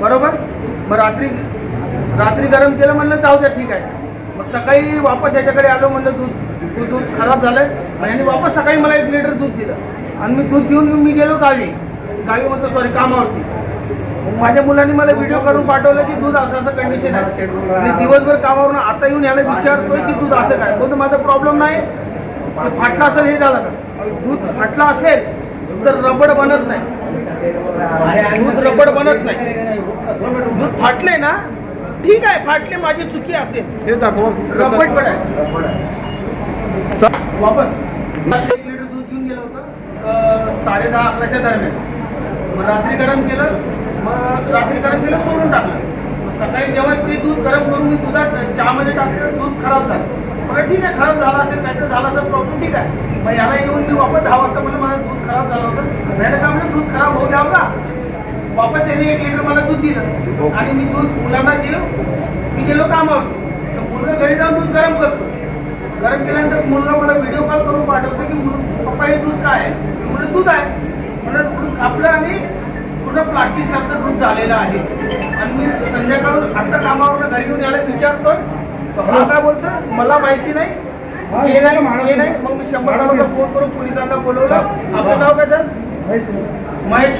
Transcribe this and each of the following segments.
बरोबर. मग रात्री गरम केलं म्हणलं जाऊ द्या ठीक आहे. मग सकाळी वापस याच्याकडे आलो म्हणलं दूध खराब झालंय. मग यांनी वापस सकाळी मला 1 लिटर दूध दिलं आणि मी दूध घेऊन मी गेलो गावी म्हणतो सॉरी कामावरती. माझ्या मुलांनी मला व्हिडिओ करून पाठवलं की दूध असं कंडिशन आहे. मी दिवसभर कामावरून आता येऊन याला विचारतोय की दूध असं काय. बोलतो माझा प्रॉब्लेम नाही, फाटलं असेल हे झालं का. दूध फाटलं असेल तर रबड बनत नाही, दूध रबड बनत नाही. दूध फाटले ना ठीक आहे, फाटले माझी चुकी असेल हे दाखव. रबड पण आहे वापस. 1 लिटर दूध घेऊन गेलं होतं 10:30-11च्या दरम्यान. मग रात्री गरम केलं सोडून टाकलं. मग सकाळी जेव्हा ते दूध गरम करून मी दुधात चहामध्ये टाकलं दूध खराब झालं. मला ठीक आहे खराब झाला असेल काहीतरी झाला असेल प्रॉब्लेम ठीक आहे. मग याला येऊन मी वापस 10 वाजता म्हणलं माझं दूध खराब झालं होतं. मॅडम का म्हणलं दूध खराब होऊ द्यावं का. वापस याने 1 लिटर मला दूध दिलं आणि मी दूध मुलांना दिलं. मी गेलो कामावर. तर मुलगा घरी जाऊन दूध गरम करतो. गरम केल्यानंतर मुलगा मला व्हिडिओ कॉल करून पाठवतो की पप्पा हे दूध काय आहे. मी म्हणलं दूध आहे. म्हणलं दूध कापलं आणि पूर्ण प्लास्टिक सारखं दूध झालेलं आहे. आणि मी संध्याकाळून आता कामावरून घरी येऊन याला विचारतोय हा काय बोलतो मला माहिती नाही हे नाही. मग मी 100 नंबरला फोन करून पोलिसांना बोलवलं. आपलं नाव काय सर. महेश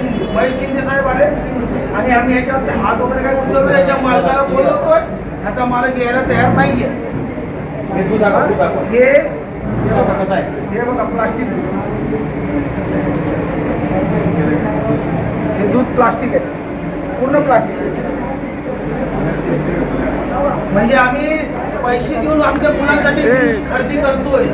शिंदे साहेब आले आणि आम्ही ह्याच्यावर हात वगैरे काय उचललो. याच्या मालकाला बोलवतोय, ह्याचा मालक घ्यायला तयार नाहीये. हे बघा प्लास्टिक, हे दूध प्लास्टिक आहे, पूर्ण प्लास्टिक. म्हणजे आम्ही पैसे देऊन आमच्या मुलांसाठी खरेदी करतोय.